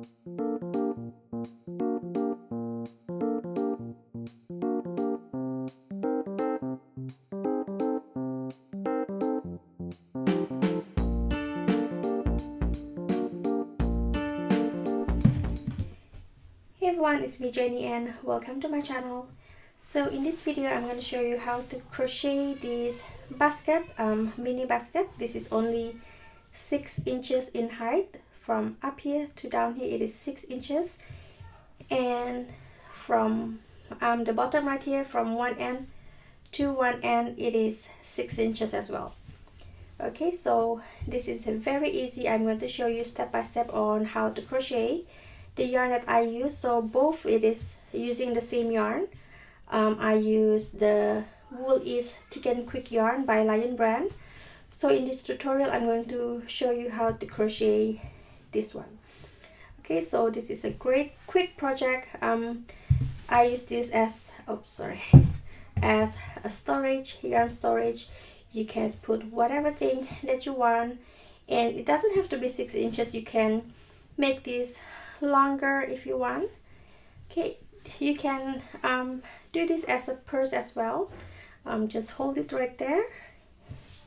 Hey everyone, it's me Jenny and welcome to my channel. So in this video I'm going to show you how to crochet this basket, mini basket. This is only 6 inches in height. From up here to down here it is 6 inches, and from the bottom right here, from one end to one end, it is 6 inches as well. Okay, so this is very easy. I'm going to show you step by step on how to crochet. The yarn that I use, so both it is using the same yarn. I use the Wool is Thick and Quick yarn by Lion brand. So in this tutorial I'm going to show you how to crochet this one. Okay, so this is a great quick project. I use this as as a storage, yarn storage. You can put whatever thing that you want, and it doesn't have to be 6 inches. You can make this longer if you want. Okay, you can do this as a purse as well. Just hold it right there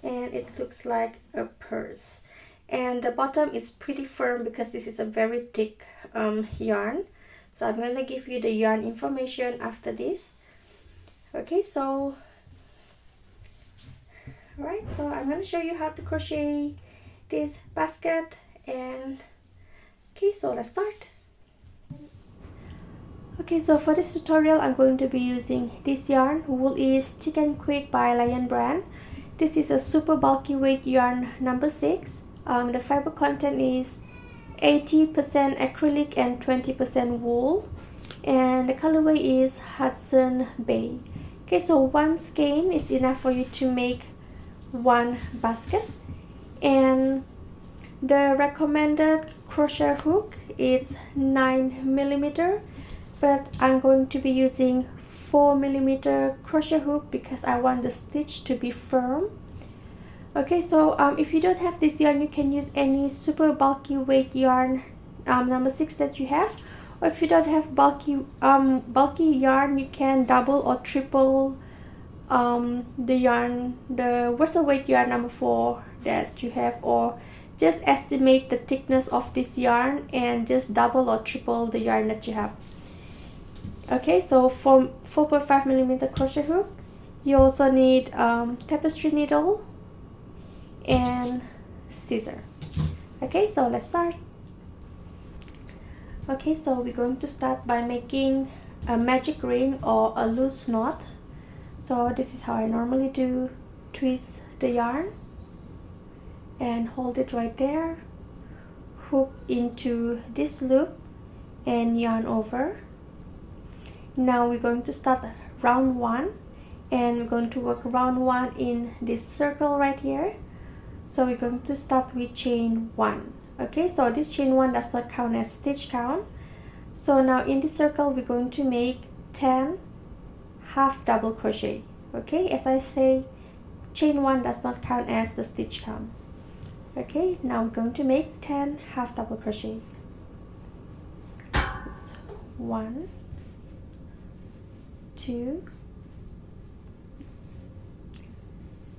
and it looks like a purse, and the bottom is pretty firm because this is a very thick yarn. So I'm going to give you the yarn information after this. Okay, so alright, so I'm going to show you how to crochet this basket, and okay, so let's start. Okay, so for this tutorial I'm going to be using this yarn, Wool is Thick and Quick by Lion brand. This is a super bulky weight yarn number 6. The fiber content is 80% acrylic and 20% wool, and the colorway is Hudson Bay. Okay, so one skein is enough for you to make one basket, and the recommended crochet hook is 9mm, but I'm going to be using 4mm crochet hook because I want the stitch to be firm. Okay, so if you don't have this yarn, you can use any super bulky weight yarn number 6 that you have, or if you don't have bulky yarn, you can double or triple the yarn, the worsted weight yarn number 4 that you have, or just estimate the thickness of this yarn and just double or triple the yarn that you have. Okay, so for 4.5mm crochet hook, you also need tapestry needle and scissor. Okay, so let's start. Okay, so we're going to start by making a magic ring or a loose knot. So this is how I normally do. Twist the yarn and hold it right there, hook into this loop and yarn over. Now we're going to start round 1, and we're going to work round 1 in this circle right here. So we're going to start with chain 1. Okay, so this chain 1 does not count as stitch count. So now in this circle we're going to make 10 half double crochet. Okay, as I say, chain 1 does not count as the stitch count. Okay, now we're going to make 10 half double crochet. This is 1, 2,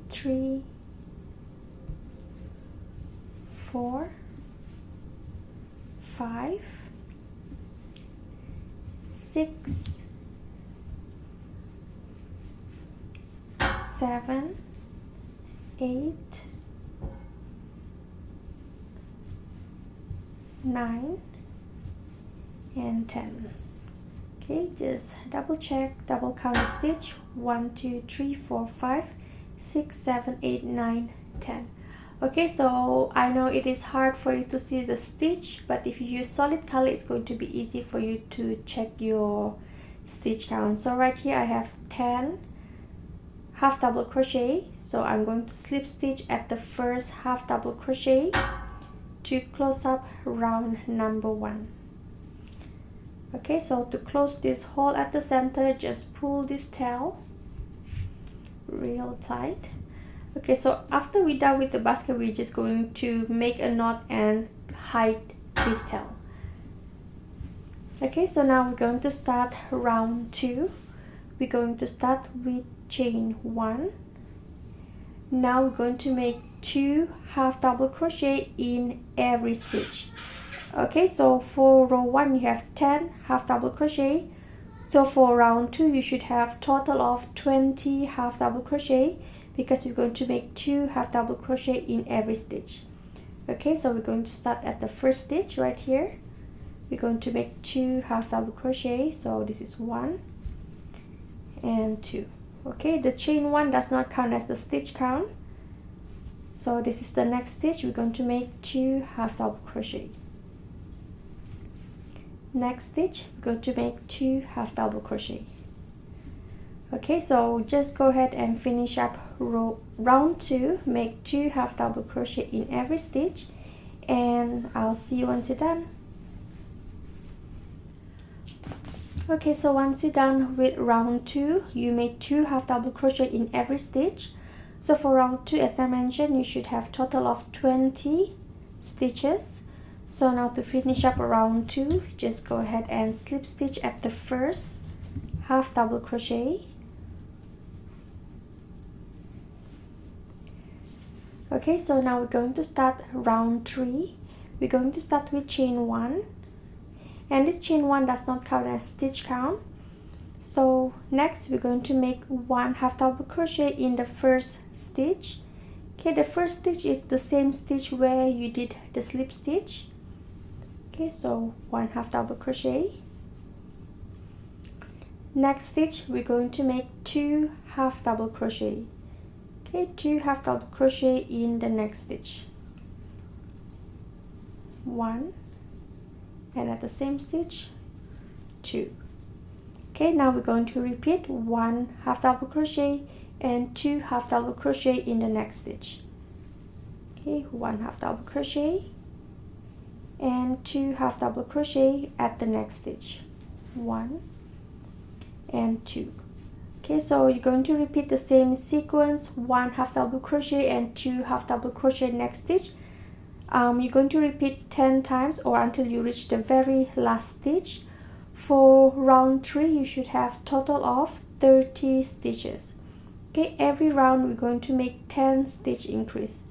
3, 4, 5, 6, 7, 8, 9 and 10. Okay, just double check, double count a stitch. 1, 2, 3, 4, 5, 6, 7, 8, 9, 10. Okay, so I know it is hard for you to see the stitch, but if you use solid color it's going to be easy for you to check your stitch count. So right here I have 10 half double crochet, so I'm going to slip stitch at the first half double crochet to close up round number 1. Okay, so to close this hole at the center, just pull this tail real tight. Okay, so after we're done with the basket, we're just going to make a knot and hide this tail. Okay, so now we're going to start round 2. We're going to start with chain 1. Now we're going to make 2 half double crochet in every stitch. Okay, so for row 1 you have 10 half double crochet. So for round 2 you should have total of 20 half double crochet, because we're going to make 2 half double crochet in every stitch. Okay, so we're going to start at the first stitch right here. We're going to make 2 half double crochet. So this is 1 and 2. Okay, the chain 1 does not count as the stitch count. So this is the next stitch. We're going to make 2 half double crochet. Next stitch, we're going to make 2 half double crochet. Okay, so just go ahead and finish up round 2. Make 2 half double crochet in every stitch, and I'll see you once you're done. Okay, so once you're done with round 2, you make 2 half double crochet in every stitch. So for round 2, as I mentioned, you should have total of 20 stitches. So now to finish up round 2, just go ahead and slip stitch at the first half double crochet. Okay, so now we're going to start round 3. We're going to start with chain 1, and this chain 1 does not count as stitch count. So next we're going to make 1 half double crochet in the first stitch. Okay, the first stitch is the same stitch where you did the slip stitch. Okay, so 1 half double crochet. Next stitch we're going to make 2 half double crochet. Okay, 2 half double crochet in the next stitch. 1, and at the same stitch 2. Okay, now we're going to repeat 1 half double crochet and 2 half double crochet in the next stitch. Okay, 1 half double crochet and 2 half double crochet at the next stitch. 1 and 2. Okay, so you're going to repeat the same sequence, 1 half double crochet and 2 half double crochet next stitch. You're going to repeat 10 times or until you reach the very last stitch. For round 3 you should have total of 30 stitches. Okay, every round we're going to make 10 stitch increase.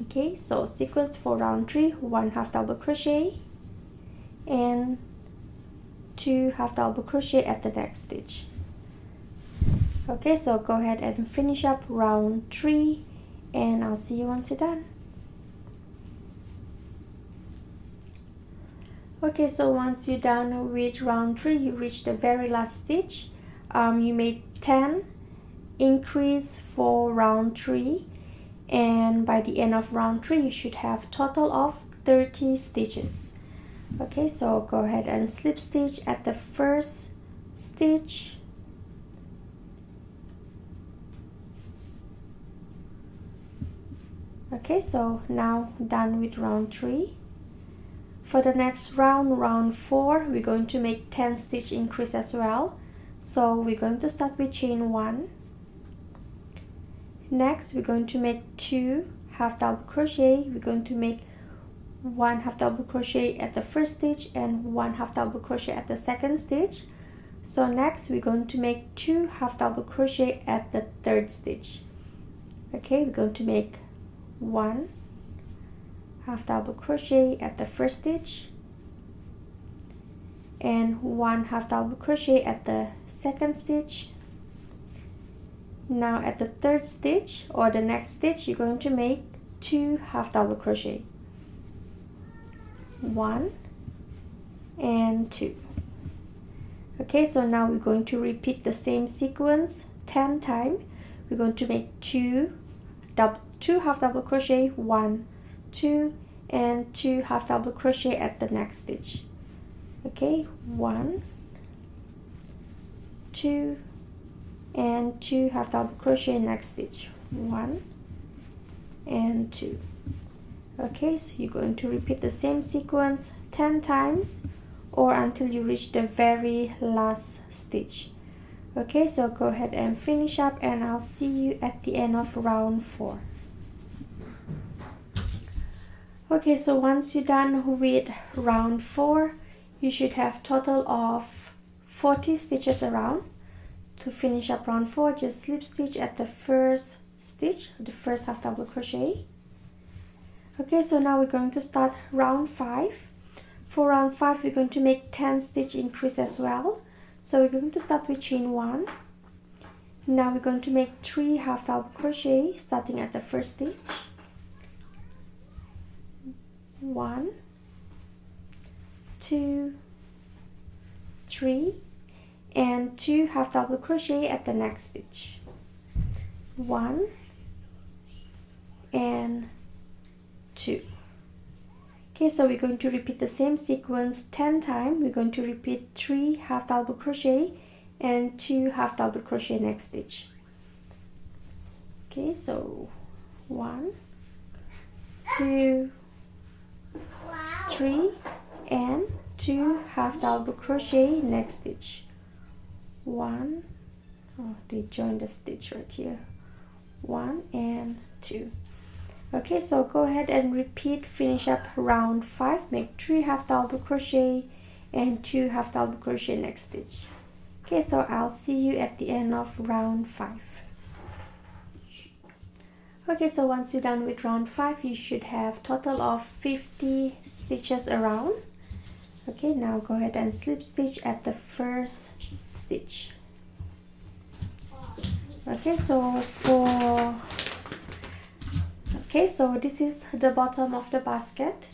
Okay, so sequence for round 3, 1 half double crochet and 2 half double crochet at the next stitch. Okay, so go ahead and finish up round 3, and I'll see you once you're done. Okay, so once you're done with round 3, you reach the very last stitch. You made 10 increase for round 3, and by the end of round 3 you should have total of 30 stitches. Okay, so go ahead and slip stitch at the first stitch. Okay, so now done with round 3. For the next round, round 4, we're going to make 10 stitch increase as well. So we're going to start with chain 1. Next we're going to make 2 half double crochet. We're going to make 1 half double crochet at the first stitch and 1 half double crochet at the second stitch. So next we're going to make 2 half double crochet at the third stitch. Okay, we're going to make 1 half double crochet at the first stitch and 1 half double crochet at the second stitch. Now at the third stitch or the next stitch you're going to make 2 half double crochet. 1 and 2. Okay, so now we're going to repeat the same sequence 10 times. We're going to make 2 half double crochet, 1, 2 and 2 half double crochet at the next stitch. Okay, 1, 2 and 2 half double crochet next stitch. 1 and 2. Okay, so you're going to repeat the same sequence 10 times or until you reach the very last stitch. Okay, so go ahead and finish up, and I'll see you at the end of round 4. Okay, so once you're done with round 4, you should have total of 40 stitches around. To finish up round 4, just slip stitch at the first stitch, the first half double crochet. Okay, so now we're going to start round 5. For round 5, we're going to make 10 stitch increase as well. So we're going to start with chain 1. Now we're going to make 3 half double crochet starting at the first stitch. 1, 2, 3, and 2 half double crochet at the next stitch. 1 and 2. Okay, so we're going to repeat the same sequence 10 times. We're going to repeat 3 half double crochet and 2 half double crochet next stitch. Okay, so 1, 2, 3, and 2 half double crochet next stitch. 1, oh, they joined the stitch right here. 1 and 2. Okay, so go ahead and repeat, finish up round 5, make 3 half double crochet and 2 half double crochet next stitch. Okay, so I'll see you at the end of round 5. Okay, so once you're done with round 5, you should have total of 50 stitches around. Okay, now go ahead and slip stitch at the first stitch. Okay, so this is the bottom of the basket,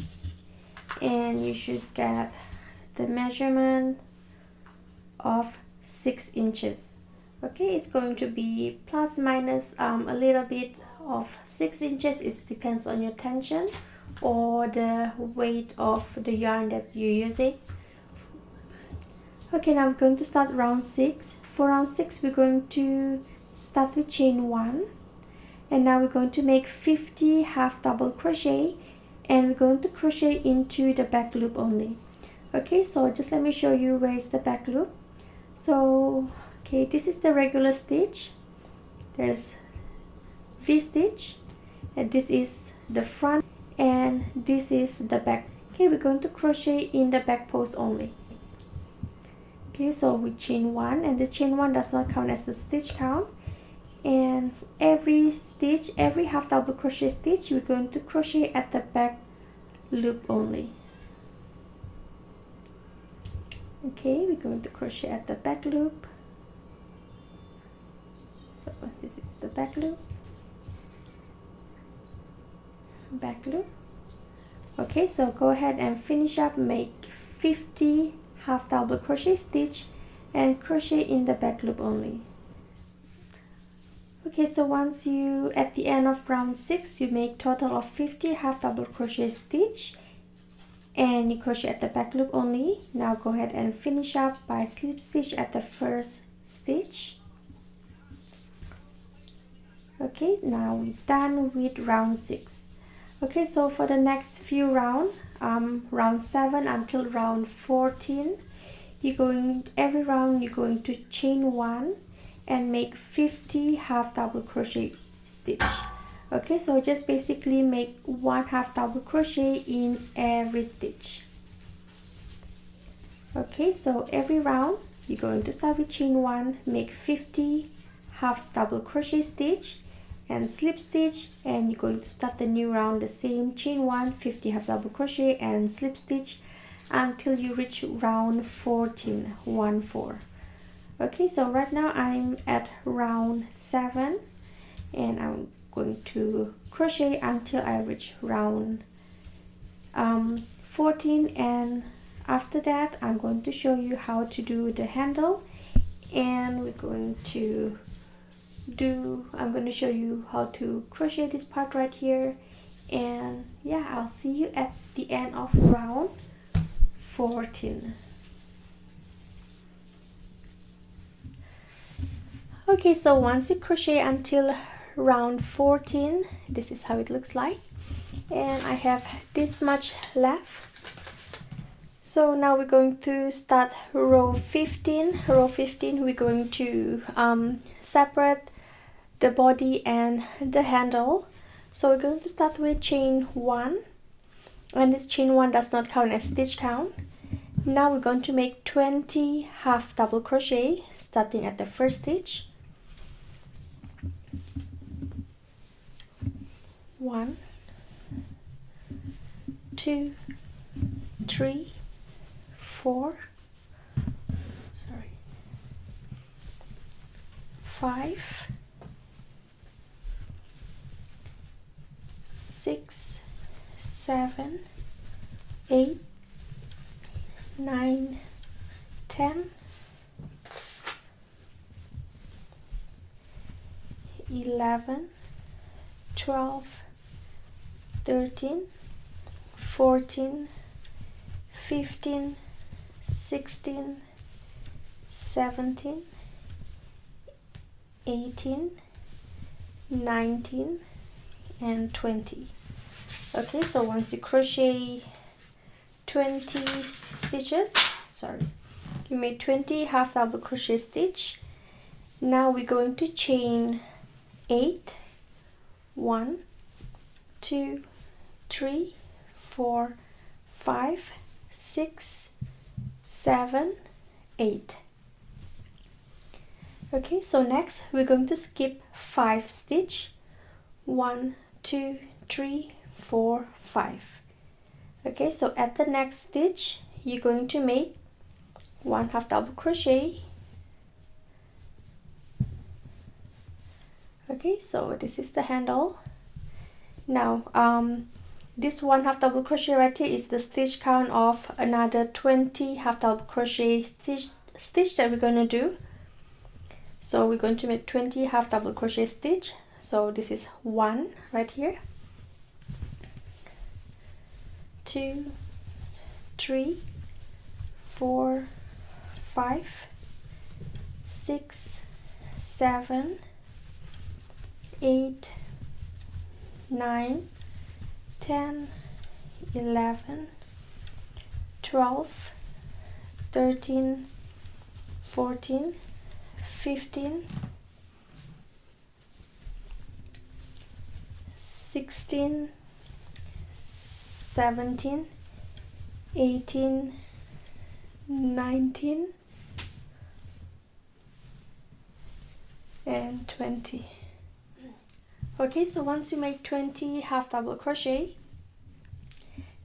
and you should get the measurement of 6 inches. Okay, it's going to be plus minus a little bit of 6 inches. It depends on your tension or the weight of the yarn that you're using. Okay, now I'm going to start round 6. For round 6, we're going to start with chain 1, and now we're going to make 50 half double crochet, and we're going to crochet into the back loop only. Okay, so just let me show you where is the back loop. So okay, this is the regular stitch, there's V stitch, and this is the front, and this is the back. Okay, we're going to crochet in the back post only. Okay, so we chain 1, and the chain 1 does not count as the stitch count, and every stitch, every half double crochet stitch, we're going to crochet at the back loop only. Okay, we're going to crochet at the back loop. So this is the back loop, back loop. Okay, so go ahead and finish up, make 50 half double crochet stitch and crochet in the back loop only. Okay, so once you at the end of round 6, you make total of 50 half double crochet stitch and you crochet at the back loop only. Now go ahead and finish up by slip stitch at the first stitch. Okay, now we're done with round 6. Okay, so for the next few rounds, round 7 until round 14, every round you're going to chain 1 and make 50 half double crochet stitch. Okay, so just basically make 1 half double crochet in every stitch. Okay, so every round you're going to start with chain 1, make 50 half double crochet stitch and slip stitch, and you're going to start the new round the same, chain 1, 50 half double crochet and slip stitch until you reach round 14, 1 4. Okay, so right now I'm at round 7 and I'm going to crochet until I reach round 14, and after that I'm going to show you how to do the handle, and I'm going to show you how to crochet this part right here, and yeah, I'll see you at the end of round 14. Okay, so once you crochet until round 14, this is how it looks like, and I have this much left. So now we're going to start row 15. Row 15, we're going to separate the body and the handle. So we're going to start with chain 1, and this chain 1 does not count as stitch count. Now we're going to make 20 half double crochet starting at the first stitch. 1, 2, 3, 4, 5, 6, 7, 8, 9, 10, 11, 12, 13, 14, 15, 16, 17, 18, 19, and 20. Okay, so once you crochet 20 stitches, you made 20 half double crochet stitch. Now we're going to chain 8, 1, 2, 3, 4, 5, 6, 7, 8. Okay, so next we're going to skip 5 stitch. 1, 2, 3, 4, 5. Okay, so at the next stitch you're going to make 1 half double crochet. Okay, so this is the handle. Now this 1 half double crochet right here is the stitch count of another 20 half double crochet stitch that we're going to do. So we're going to make 20 half double crochet stitch. So this is 1 right here, 2, 3, 4, 5, 6, 7, 8, 9, 10, 11, 12, 13, 14, 15, 16, 17, 18, 19, and 20. Okay, so once you make 20 half double crochet,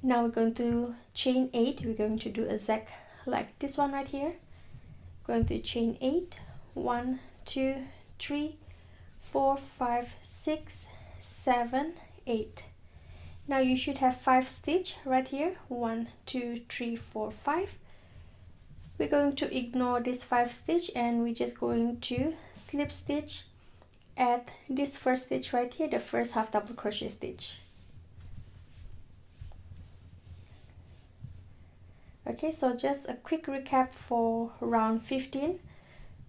now we're going to chain 8. We're going to do a zag like this one right here. Going to chain 8, 1, 2, 3, 4, 5, 6, 7, 8. Now you should have 5 stitch right here. 1, 2, 3, 4, 5. We're going to ignore this 5 stitch and we're just going to slip stitch at this first stitch right here, the first half double crochet stitch. Okay, so just a quick recap for round 15.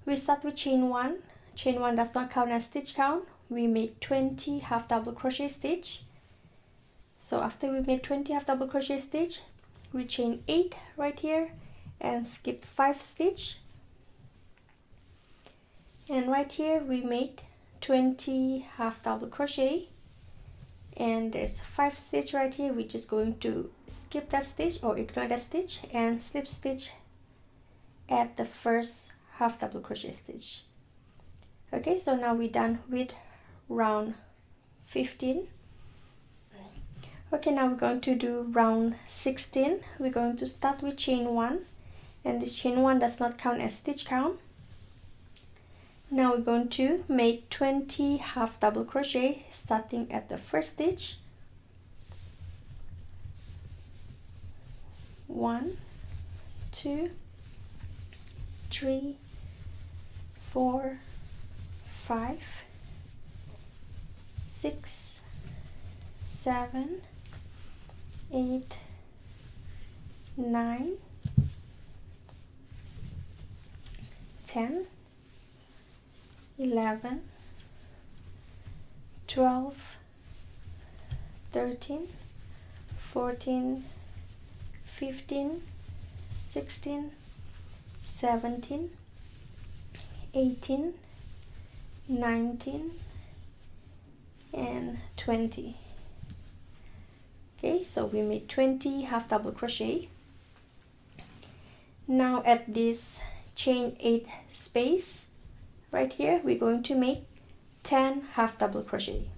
We start with chain 1. Chain 1 does not count as stitch count. We made 20 half double crochet stitch. So after we made 20 half double crochet stitch, we chain 8 right here and skip 5 stitch. And right here we made 20 half double crochet, and there's 5 stitch right here. We're just going to skip that stitch or ignore that stitch and slip stitch at the first half double crochet stitch. Okay, so now we're done with round 15. Okay, now we're going to do round 16. We're going to start with chain 1, and this chain 1 does not count as stitch count. Now we're going to make 20 half double crochet starting at the first stitch. 1, 2, 3, 4, 5, 6, 7, 8, 9, 10, 11, 12, 13, 14, 15, 16, 17, 18, 19, and 20. Okay, so we made 20 half double crochet. Now at this chain 8 space right here, we're going to make 10 half double crochet.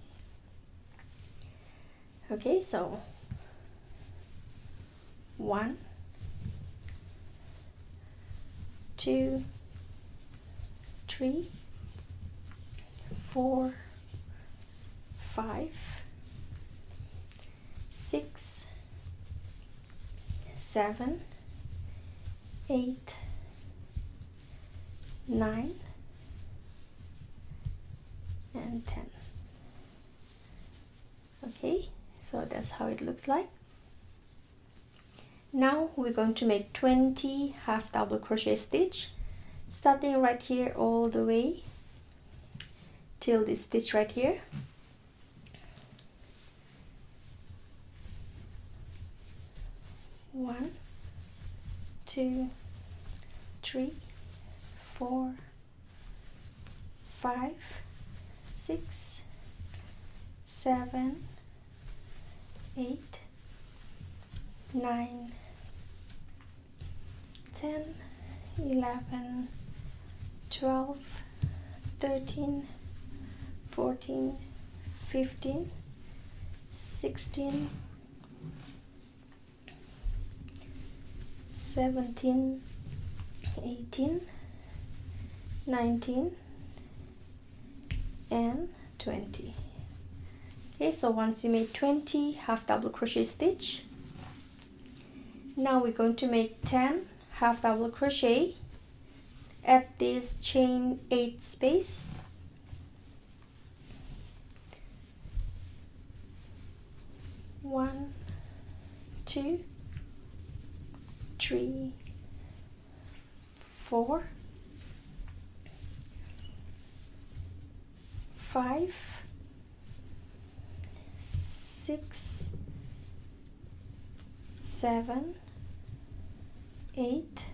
Okay, so 1, 2, 3, 4, 5, 6, 7, 8, 9, and 10. Okay, so that's how it looks like. Now we're going to make 20 half double crochet stitch, starting right here all the way till this stitch right here. One, 2, 3, 4, 5, 6, 7, 8, 9, 10, 11, 12, 13, 14, 15, 16, 17, 18, 19, and 20. Okay, so once you made 20 half double crochet stitch, now we're going to make 10 half double crochet at this chain 8 space. One, 2, 3, 4, 5, 6, 7, 8,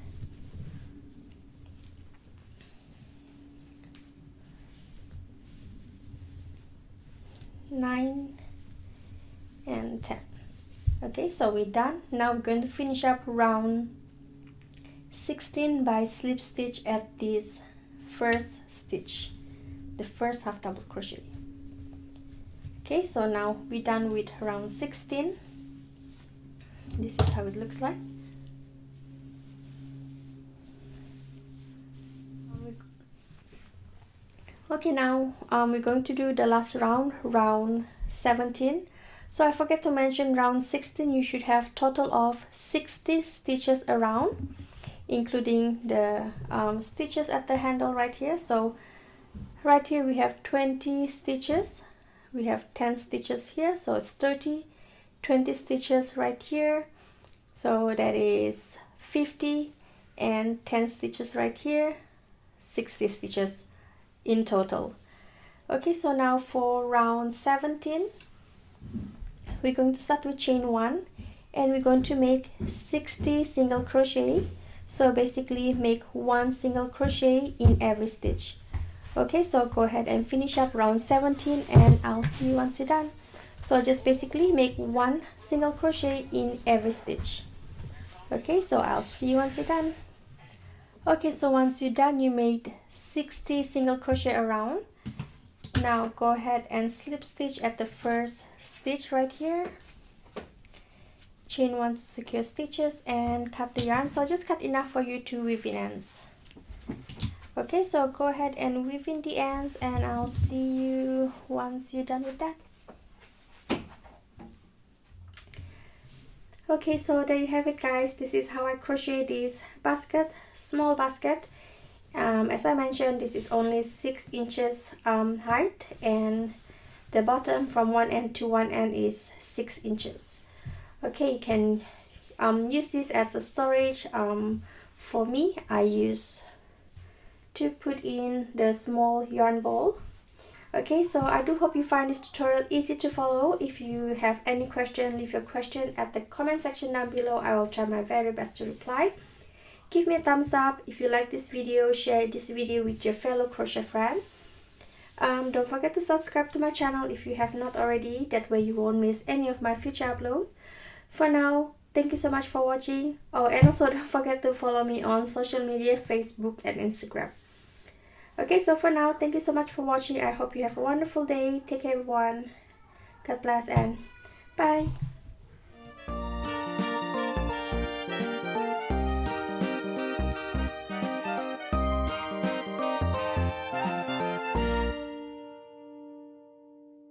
9, and 10. Okay, so we're done. Now we're going to finish up round 16 by slip stitch at this first stitch, the first half double crochet. Okay, so now we're done with round 16. This is how it looks like. Okay, now we're going to do the last round, round 17. So I forget to mention, round 16 you should have total of 60 stitches around, including the stitches at the handle right here. So right here we have 20 stitches, we have 10 stitches here, so it's 30, 20 stitches right here, so that is 50, and 10 stitches right here, 60 stitches in total. Okay, so now for round 17 we're going to start with chain 1 and we're going to make 60 single crochet. So basically make 1 single crochet in every stitch. Okay, so go ahead and finish up round 17 and I'll see you once you're done. So just basically make 1 single crochet in every stitch. Okay, so I'll see you once you're done. Okay, so once you're done, you made 60 single crochet around. Now go ahead and slip stitch at the first stitch right here, chain 1 to secure stitches, and cut the yarn. So just cut enough for you to weave in ends. Okay, so go ahead and weave in the ends and I'll see you once you're done with that. Okay, so there you have it, guys. This is how I crochet this basket, small basket. As I mentioned, this is only 6 inches height, and the bottom from one end to one end is 6 inches. Okay, you can use this as a storage. For me, I use to put in the small yarn ball. Okay, so I do hope you find this tutorial easy to follow. If you have any question, leave your question at the comment section down below. I will try my very best to reply. Give me a thumbs up if you like this video. Share this video with your fellow crochet friend. Don't forget to subscribe to my channel if you have not already. That way you won't miss any of my future uploads. For now, thank you so much for watching. Oh, and also don't forget to follow me on social media, Facebook and Instagram. Okay, so for now, thank you so much for watching. I hope you have a wonderful day. Take care everyone. God bless and bye.